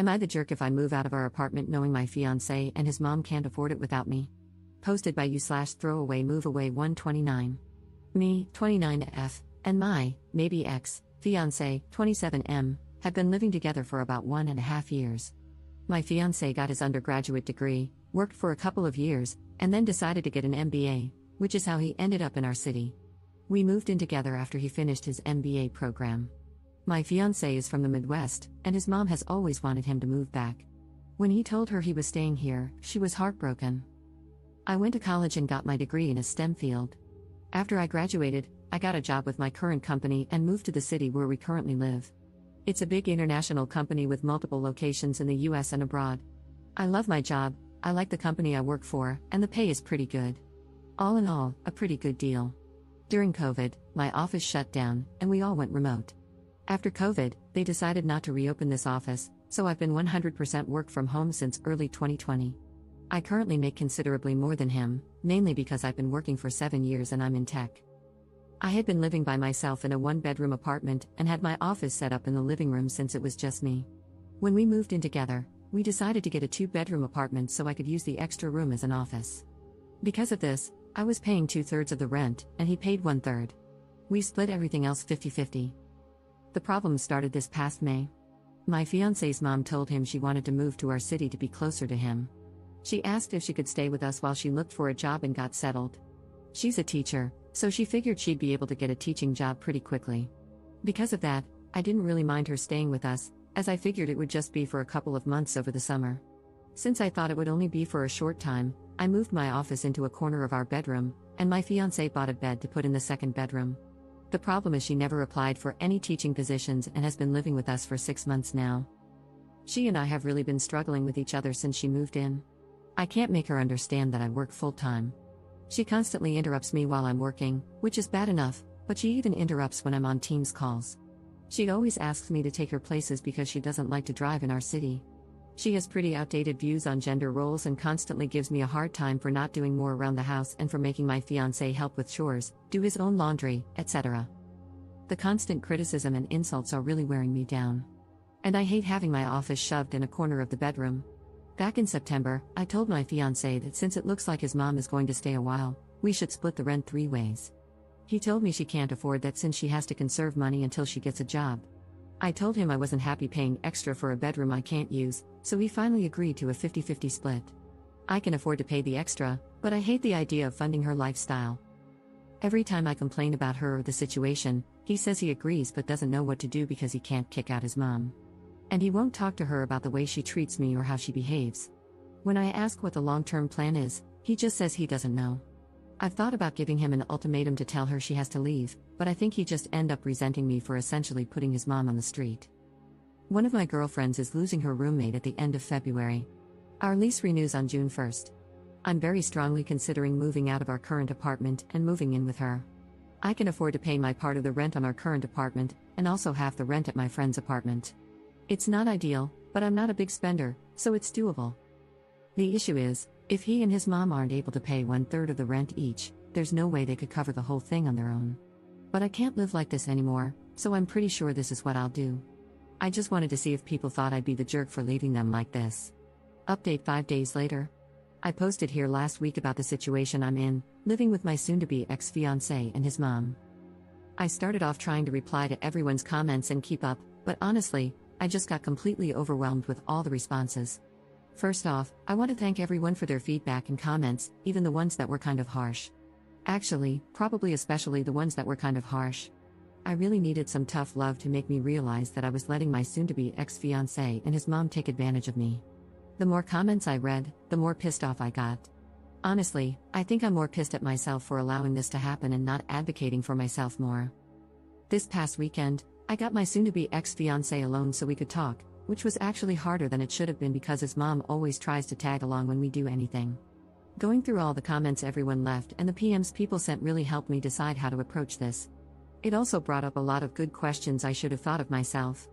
Am I the jerk if I move out of our apartment knowing my fiancé and his mom can't afford it without me? Posted by you/throwaway move away 129. Me, 29F, and my, maybe ex, fiancé, 27M, have been living together for about 1.5 years. My fiancé got his undergraduate degree, worked for a couple of years, and then decided to get an MBA, which is how he ended up in our city. We moved in together after he finished his MBA program. My fiancé is from the Midwest, and his mom has always wanted him to move back. When he told her he was staying here, she was heartbroken. I went to college and got my degree in a STEM field. After I graduated, I got a job with my current company and moved to the city where we currently live. It's a big international company with multiple locations in the US and abroad. I love my job, I like the company I work for, and the pay is pretty good. All in all, a pretty good deal. During COVID, my office shut down, and we all went remote. After COVID, they decided not to reopen this office, so I've been 100% work from home since early 2020. I currently make considerably more than him, mainly because I've been working for 7 years and I'm in tech. I had been living by myself in a 1-bedroom apartment and had my office set up in the living room since it was just me. When we moved in together, we decided to get a 2-bedroom apartment so I could use the extra room as an office. Because of this, I was paying 2/3 of the rent, and he paid 1/3. We split everything else 50-50. The problem started this past May. My fiancé's mom told him she wanted to move to our city to be closer to him. She asked if she could stay with us while she looked for a job and got settled. She's a teacher, so she figured she'd be able to get a teaching job pretty quickly. Because of that, I didn't really mind her staying with us, as I figured it would just be for a couple of months over the summer. Since I thought it would only be for a short time, I moved my office into a corner of our bedroom, and my fiancé bought a bed to put in the second bedroom. The problem is she never applied for any teaching positions and has been living with us for 6 months now. She and I have really been struggling with each other since she moved in. I can't make her understand that I work full-time. She constantly interrupts me while I'm working, which is bad enough, but she even interrupts when I'm on Teams calls. She always asks me to take her places because she doesn't like to drive in our city. She has pretty outdated views on gender roles and constantly gives me a hard time for not doing more around the house and for making my fiancé help with chores, do his own laundry, etc. The constant criticism and insults are really wearing me down. And I hate having my office shoved in a corner of the bedroom. Back in September, I told my fiancé that since it looks like his mom is going to stay a while, we should split the rent 3 ways. He told me she can't afford that since she has to conserve money until she gets a job. I told him I wasn't happy paying extra for a bedroom I can't use, so he finally agreed to a 50-50 split. I can afford to pay the extra, but I hate the idea of funding her lifestyle. Every time I complain about her or the situation, he says he agrees but doesn't know what to do because he can't kick out his mom. And he won't talk to her about the way she treats me or how she behaves. When I ask what the long-term plan is, he just says he doesn't know. I've thought about giving him an ultimatum to tell her she has to leave, but I think he'd just end up resenting me for essentially putting his mom on the street. One of my girlfriends is losing her roommate at the end of February. Our lease renews on June 1st. I'm very strongly considering moving out of our current apartment and moving in with her. I can afford to pay my part of the rent on our current apartment, and also half the rent at my friend's apartment. It's not ideal, but I'm not a big spender, so it's doable. The issue is, if he and his mom aren't able to pay 1/3 of the rent each, there's no way they could cover the whole thing on their own. But I can't live like this anymore, so I'm pretty sure this is what I'll do. I just wanted to see if people thought I'd be the jerk for leaving them like this. Update 5 days later. I posted here last week about the situation I'm in, living with my soon-to-be ex-fiancé and his mom. I started off trying to reply to everyone's comments and keep up, but honestly, I just got completely overwhelmed with all the responses. First off, I want to thank everyone for their feedback and comments, even the ones that were kind of harsh. Actually, probably especially the ones that were kind of harsh. I really needed some tough love to make me realize that I was letting my soon-to-be ex-fiancé and his mom take advantage of me. The more comments I read, the more pissed off I got. Honestly, I think I'm more pissed at myself for allowing this to happen and not advocating for myself more. This past weekend, I got my soon-to-be ex-fiancé alone so we could talk, which was actually harder than it should have been because his mom always tries to tag along when we do anything. Going through all the comments everyone left and the PMs people sent really helped me decide how to approach this. It also brought up a lot of good questions I should have thought of myself.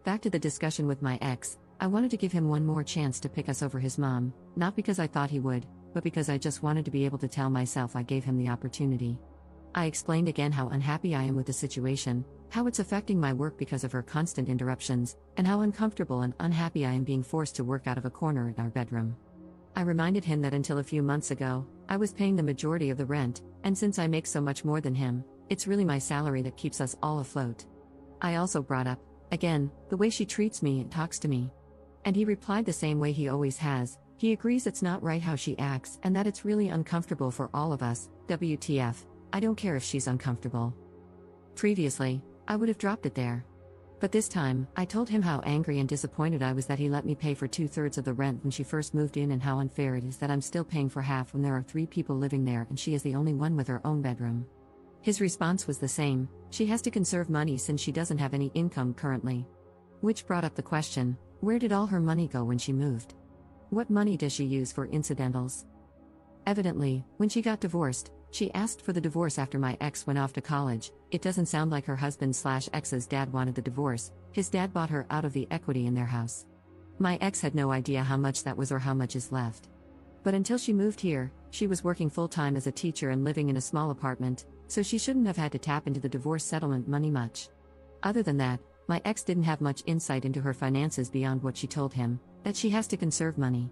Back to the discussion with my ex, I wanted to give him one more chance to pick us over his mom, not because I thought he would, but because I just wanted to be able to tell myself I gave him the opportunity. I explained again how unhappy I am with the situation, how it's affecting my work because of her constant interruptions, and how uncomfortable and unhappy I am being forced to work out of a corner in our bedroom. I reminded him that until a few months ago, I was paying the majority of the rent, and since I make so much more than him, it's really my salary that keeps us all afloat. I also brought up, again, the way she treats me and talks to me. And he replied the same way he always has. He agrees it's not right how she acts and that it's really uncomfortable for all of us. WTF, I don't care if she's uncomfortable. Previously, I would have dropped it there. But this time, I told him how angry and disappointed I was that he let me pay for 2/3 of the rent when she first moved in and how unfair it is that I'm still paying for half when there are 3 people living there and she is the only one with her own bedroom. His response was the same: she has to conserve money since she doesn't have any income currently. Which brought up the question, where did all her money go when she moved? What money does she use for incidentals? Evidently, when she got divorced, she asked for the divorce after my ex went off to college. It doesn't sound like her husband/ex's dad wanted the divorce. His dad bought her out of the equity in their house. My ex had no idea how much that was or how much is left. But until she moved here, she was working full-time as a teacher and living in a small apartment, so she shouldn't have had to tap into the divorce settlement money much. Other than that, my ex didn't have much insight into her finances beyond what she told him, that she has to conserve money.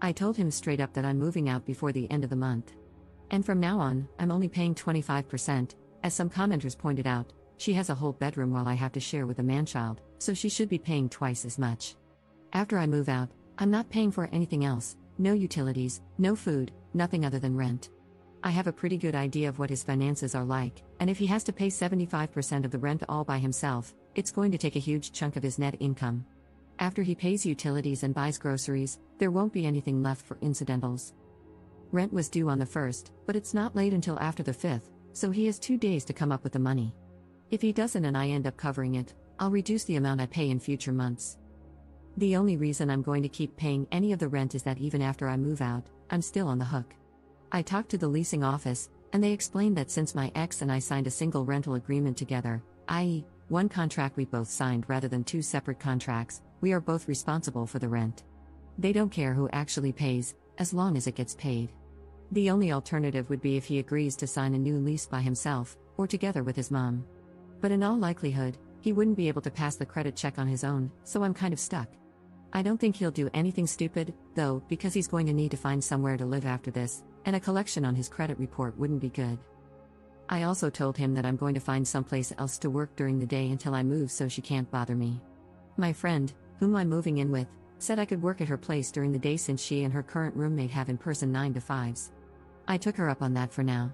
I told him straight up that I'm moving out before the end of the month. And from now on, I'm only paying 25%, as some commenters pointed out. She has a whole bedroom while I have to share with a man-child, so she should be paying twice as much. After I move out, I'm not paying for anything else, no utilities, no food, nothing other than rent. I have a pretty good idea of what his finances are like, and if he has to pay 75% of the rent all by himself, it's going to take a huge chunk of his net income. After he pays utilities and buys groceries, there won't be anything left for incidentals. Rent was due on the 1st, but it's not late until after the 5th, so he has 2 days to come up with the money. If he doesn't and I end up covering it, I'll reduce the amount I pay in future months. The only reason I'm going to keep paying any of the rent is that even after I move out, I'm still on the hook. I talked to the leasing office, and they explained that since my ex and I signed a single rental agreement together, i.e., one contract we both signed rather than 2 separate contracts, we are both responsible for the rent. They don't care who actually pays, as long as it gets paid. The only alternative would be if he agrees to sign a new lease by himself, or together with his mom. But in all likelihood, he wouldn't be able to pass the credit check on his own, so I'm kind of stuck. I don't think he'll do anything stupid, though, because he's going to need to find somewhere to live after this, and a collection on his credit report wouldn't be good. I also told him that I'm going to find someplace else to work during the day until I move so she can't bother me. My friend, whom I'm moving in with, said I could work at her place during the day since she and her current roommate have in-person 9 to 5s. I took her up on that for now.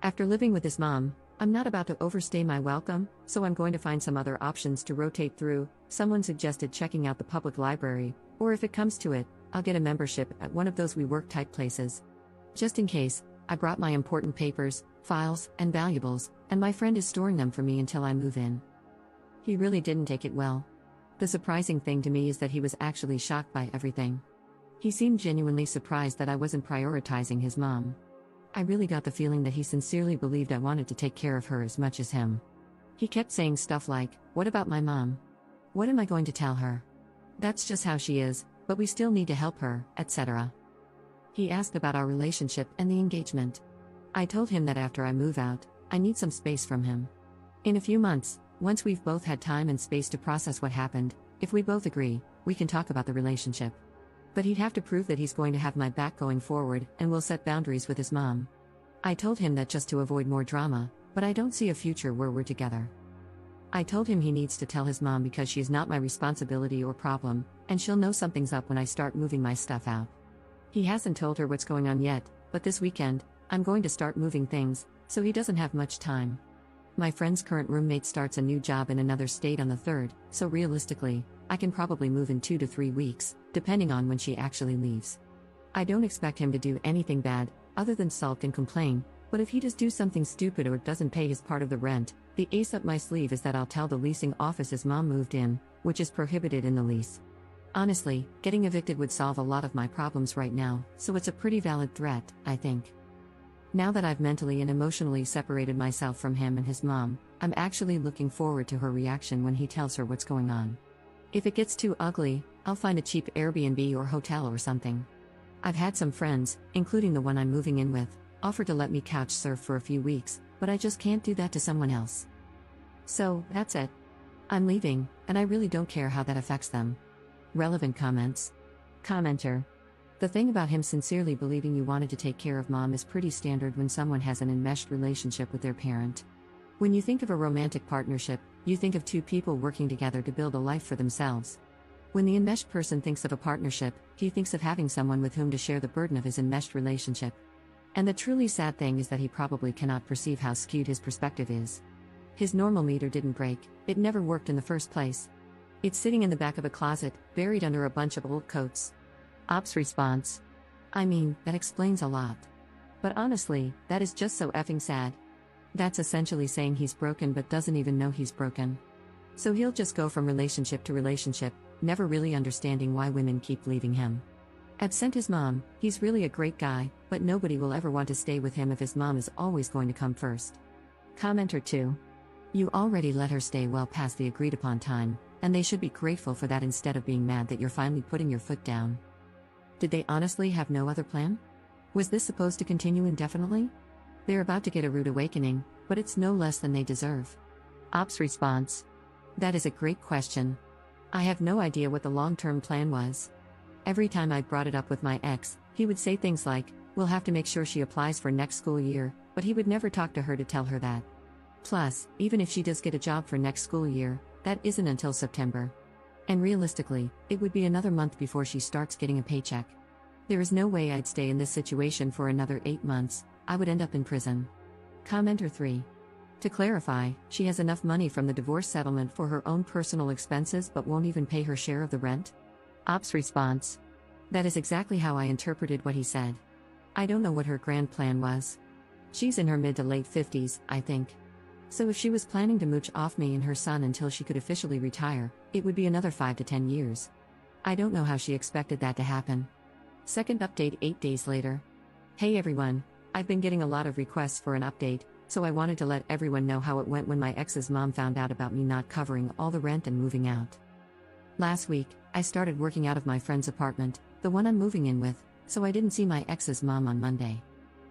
After living with his mom, I'm not about to overstay my welcome, so I'm going to find some other options to rotate through. Someone suggested checking out the public library, or if it comes to it, I'll get a membership at one of those WeWork type places. Just in case, I brought my important papers, files, and valuables, and my friend is storing them for me until I move in. He really didn't take it well. The surprising thing to me is that he was actually shocked by everything. He seemed genuinely surprised that I wasn't prioritizing his mom. I really got the feeling that he sincerely believed I wanted to take care of her as much as him. He kept saying stuff like, "What about my mom? What am I going to tell her? That's just how she is, but we still need to help her," etc. He asked about our relationship and the engagement. I told him that after I move out, I need some space from him. In a few months, once we've both had time and space to process what happened, if we both agree, we can talk about the relationship. But he'd have to prove that he's going to have my back going forward and will set boundaries with his mom. I told him that just to avoid more drama, but I don't see a future where we're together. I told him he needs to tell his mom because she's not my responsibility or problem, and she'll know something's up when I start moving my stuff out. He hasn't told her what's going on yet, but this weekend, I'm going to start moving things, so he doesn't have much time. My friend's current roommate starts a new job in another state on the 3rd, so realistically, I can probably move in 2 to 3 weeks, depending on when she actually leaves. I don't expect him to do anything bad, other than sulk and complain, but if he does do something stupid or doesn't pay his part of the rent, the ace up my sleeve is that I'll tell the leasing office his mom moved in, which is prohibited in the lease. Honestly, getting evicted would solve a lot of my problems right now, so it's a pretty valid threat, I think. Now that I've mentally and emotionally separated myself from him and his mom, I'm actually looking forward to her reaction when he tells her what's going on. If it gets too ugly, I'll find a cheap Airbnb or hotel or something. I've had some friends, including the one I'm moving in with, offer to let me couch surf for a few weeks, but I just can't do that to someone else. So, that's it. I'm leaving, and I really don't care how that affects them. Relevant comments. Commenter. The thing about him sincerely believing you wanted to take care of mom is pretty standard when someone has an enmeshed relationship with their parent. When you think of a romantic partnership, you think of two people working together to build a life for themselves. When the enmeshed person thinks of a partnership, he thinks of having someone with whom to share the burden of his enmeshed relationship. And the truly sad thing is that he probably cannot perceive how skewed his perspective is. His normal meter didn't break, it never worked in the first place. It's sitting in the back of a closet, buried under a bunch of old coats. Ops response. I mean, that explains a lot. But honestly, that is just so effing sad. That's essentially saying he's broken but doesn't even know he's broken. So he'll just go from relationship to relationship, never really understanding why women keep leaving him. Absent his mom, he's really a great guy, but nobody will ever want to stay with him if his mom is always going to come first. Commenter 2. You already let her stay well past the agreed upon time, and they should be grateful for that instead of being mad that you're finally putting your foot down. Did they honestly have no other plan? Was this supposed to continue indefinitely? They're about to get a rude awakening, but it's no less than they deserve. Ops response. That is a great question. I have no idea what the long-term plan was. Every time I brought it up with my ex, he would say things like, we'll have to make sure she applies for next school year, but he would never talk to her to tell her that. Plus, even if she does get a job for next school year, that isn't until September. And realistically, it would be another month before she starts getting a paycheck. There is no way I'd stay in this situation for another 8 months, I would end up in prison. Commenter 3. To clarify, she has enough money from the divorce settlement for her own personal expenses but won't even pay her share of the rent? Ops response. That is exactly how I interpreted what he said. I don't know what her grand plan was. She's in her mid to late 50s, I think. So if she was planning to mooch off me and her son until she could officially retire, it would be another 5 to 10 years. I don't know how she expected that to happen. Second update 8 days later. Hey everyone, I've been getting a lot of requests for an update, so I wanted to let everyone know how it went when my ex's mom found out about me not covering all the rent and moving out. Last week, I started working out of my friend's apartment, the one I'm moving in with, so I didn't see my ex's mom on Monday.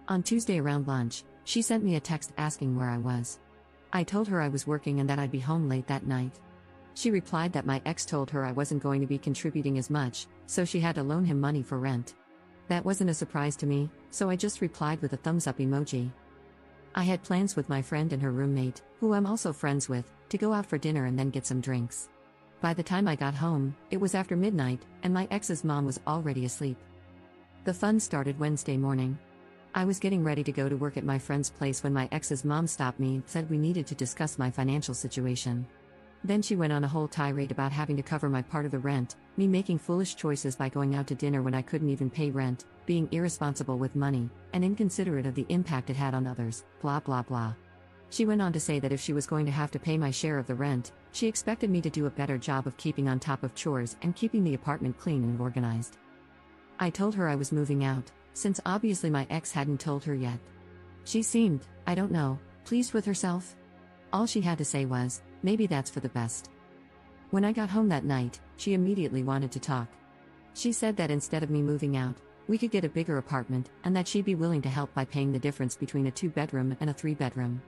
On Tuesday around lunch, she sent me a text asking where I was. I told her I was working and that I'd be home late that night. She replied that my ex told her I wasn't going to be contributing as much, so she had to loan him money for rent. That wasn't a surprise to me, so I just replied with a thumbs up emoji. I had plans with my friend and her roommate, who I'm also friends with, to go out for dinner and then get some drinks. By the time I got home, it was after midnight, and my ex's mom was already asleep. The fun started Wednesday morning. I was getting ready to go to work at my friend's place when my ex's mom stopped me and said we needed to discuss my financial situation. Then she went on a whole tirade about having to cover my part of the rent, me making foolish choices by going out to dinner when I couldn't even pay rent, being irresponsible with money, and inconsiderate of the impact it had on others, blah blah blah. She went on to say that if she was going to have to pay my share of the rent, she expected me to do a better job of keeping on top of chores and keeping the apartment clean and organized. I told her I was moving out, since obviously my ex hadn't told her yet. She seemed, I don't know, pleased with herself. All she had to say was, maybe that's for the best. When I got home that night, she immediately wanted to talk. She said that instead of me moving out, we could get a bigger apartment, and that she'd be willing to help by paying the difference between a 2-bedroom and a 3-bedroom.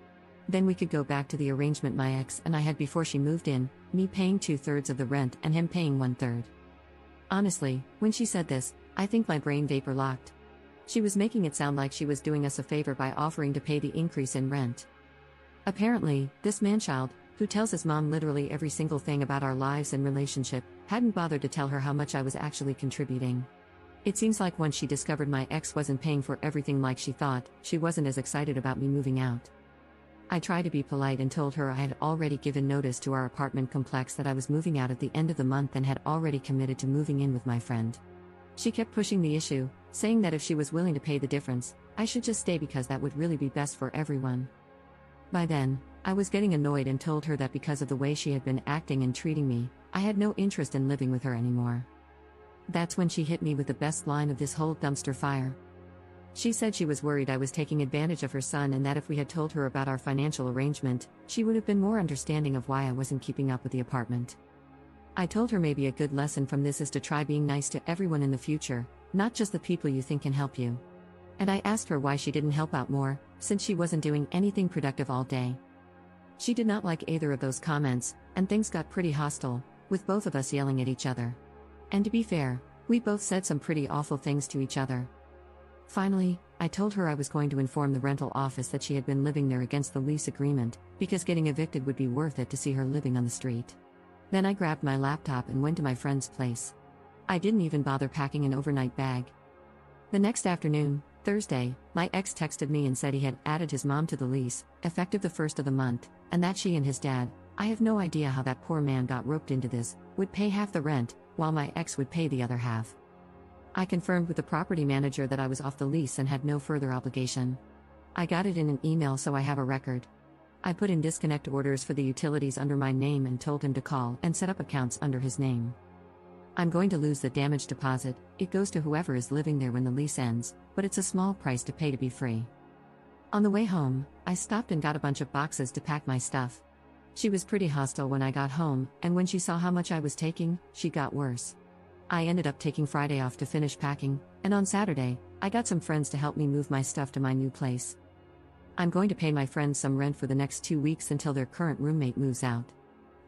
Then we could go back to the arrangement my ex and I had before she moved in, me paying 2/3 of the rent and him paying 1/3. Honestly, when she said this, I think my brain vapor locked. She was making it sound like she was doing us a favor by offering to pay the increase in rent. Apparently, this manchild, who tells his mom literally every single thing about our lives and relationship, hadn't bothered to tell her how much I was actually contributing. It seems like once she discovered my ex wasn't paying for everything like she thought, she wasn't as excited about me moving out. I tried to be polite and told her I had already given notice to our apartment complex that I was moving out at the end of the month and had already committed to moving in with my friend. She kept pushing the issue, saying that if she was willing to pay the difference, I should just stay because that would really be best for everyone. By then, I was getting annoyed and told her that because of the way she had been acting and treating me, I had no interest in living with her anymore. That's when she hit me with the best line of this whole dumpster fire. She said she was worried I was taking advantage of her son and that if we had told her about our financial arrangement, she would have been more understanding of why I wasn't keeping up with the apartment. I told her maybe a good lesson from this is to try being nice to everyone in the future, not just the people you think can help you. And I asked her why she didn't help out more, since she wasn't doing anything productive all day. She did not like either of those comments, and things got pretty hostile, with both of us yelling at each other. And to be fair, we both said some pretty awful things to each other. Finally, I told her I was going to inform the rental office that she had been living there against the lease agreement, because getting evicted would be worth it to see her living on the street. Then I grabbed my laptop and went to my friend's place. I didn't even bother packing an overnight bag. The next afternoon, Thursday, my ex texted me and said he had added his mom to the lease, effective the first of the month, and that she and his dad, I have no idea how that poor man got roped into this, would pay half the rent, while my ex would pay the other half. I confirmed with the property manager that I was off the lease and had no further obligation. I got it in an email so I have a record. I put in disconnect orders for the utilities under my name and told him to call and set up accounts under his name. I'm going to lose the damage deposit, it goes to whoever is living there when the lease ends, but it's a small price to pay to be free. On the way home, I stopped and got a bunch of boxes to pack my stuff. She was pretty hostile when I got home, and when she saw how much I was taking, she got worse. I ended up taking Friday off to finish packing, and on Saturday, I got some friends to help me move my stuff to my new place. I'm going to pay my friends some rent for the next 2 weeks until their current roommate moves out.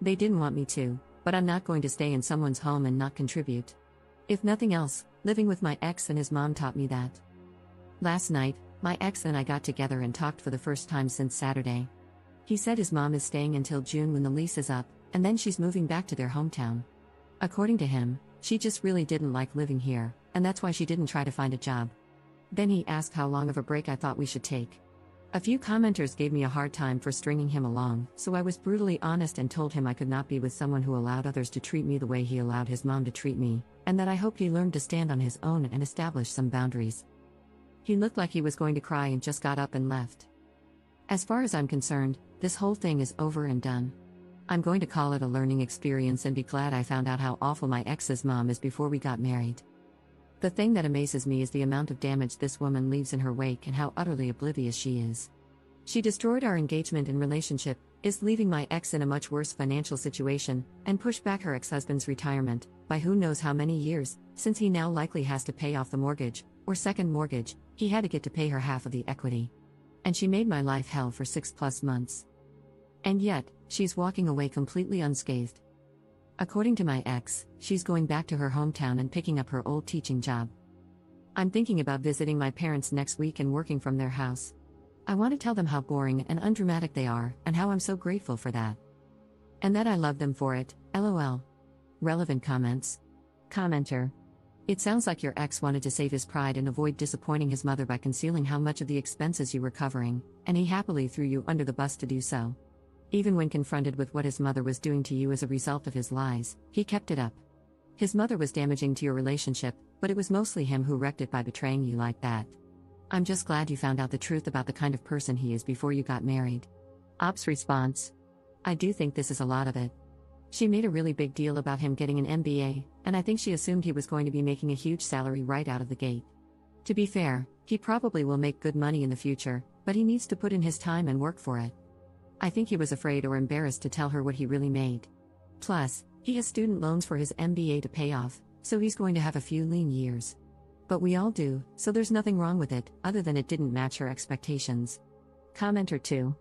They didn't want me to, but I'm not going to stay in someone's home and not contribute. If nothing else, living with my ex and his mom taught me that. Last night, my ex and I got together and talked for the first time since Saturday. He said his mom is staying until June when the lease is up, and then she's moving back to their hometown. According to him, she just really didn't like living here, and that's why she didn't try to find a job. Then he asked how long of a break I thought we should take. A few commenters gave me a hard time for stringing him along, so I was brutally honest and told him I could not be with someone who allowed others to treat me the way he allowed his mom to treat me, and that I hoped he learned to stand on his own and establish some boundaries. He looked like he was going to cry and just got up and left. As far as I'm concerned, this whole thing is over and done. I'm going to call it a learning experience and be glad I found out how awful my ex's mom is before we got married. The thing that amazes me is the amount of damage this woman leaves in her wake and how utterly oblivious she is. She destroyed our engagement and relationship, is leaving my ex in a much worse financial situation, and pushed back her ex-husband's retirement, by who knows how many years, since he now likely has to pay off the mortgage, or second mortgage, he had to get to pay her half of the equity. And she made my life hell for 6+ months. And yet, she's walking away completely unscathed. According to my ex, she's going back to her hometown and picking up her old teaching job. I'm thinking about visiting my parents next week and working from their house. I want to tell them how boring and undramatic they are, and how I'm so grateful for that. And that I love them for it, lol. Relevant comments. Commenter. It sounds like your ex wanted to save his pride and avoid disappointing his mother by concealing how much of the expenses you were covering, and he happily threw you under the bus to do so. Even when confronted with what his mother was doing to you as a result of his lies, he kept it up. His mother was damaging to your relationship, but it was mostly him who wrecked it by betraying you like that. I'm just glad you found out the truth about the kind of person he is before you got married. Ops response. I do think this is a lot of it. She made a really big deal about him getting an MBA, and I think she assumed he was going to be making a huge salary right out of the gate. To be fair, he probably will make good money in the future, but he needs to put in his time and work for it. I think he was afraid or embarrassed to tell her what he really made. Plus, he has student loans for his MBA to pay off, so he's going to have a few lean years. But we all do, so there's nothing wrong with it, other than it didn't match her expectations. Commenter 2.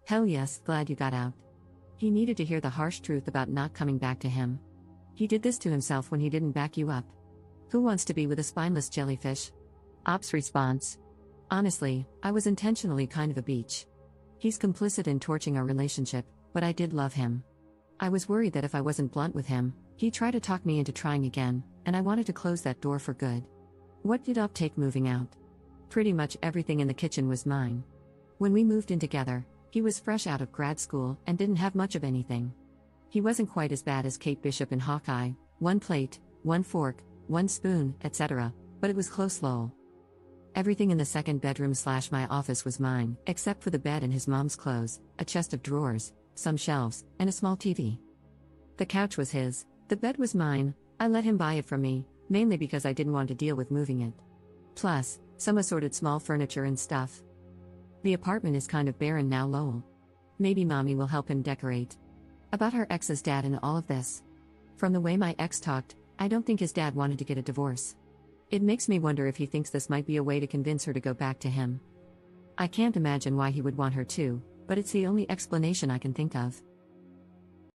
Hell yes, glad you got out. He needed to hear the harsh truth about not coming back to him. He did this to himself when he didn't back you up. Who wants to be with a spineless jellyfish? Ops response. Honestly, I was intentionally kind of a beach. He's complicit in torching our relationship, but I did love him. I was worried that if I wasn't blunt with him, he'd try to talk me into trying again, and I wanted to close that door for good. What did Op take moving out? Pretty much everything in the kitchen was mine. When we moved in together, he was fresh out of grad school and didn't have much of anything. He wasn't quite as bad as Kate Bishop in Hawkeye, 1 plate, 1 fork, 1 spoon, etc., but it was close lol. Everything in the second bedroom/my office was mine, except for the bed and his mom's clothes, a chest of drawers, some shelves, and a small TV. The couch was his, the bed was mine. I let him buy it from me, mainly because I didn't want to deal with moving it. Plus, some assorted small furniture and stuff. The apartment is kind of barren now lol. Maybe mommy will help him decorate. About her ex's dad and all of this. From the way my ex talked, I don't think his dad wanted to get a divorce. It makes me wonder if he thinks this might be a way to convince her to go back to him. I can't imagine why he would want her to, but it's the only explanation I can think of.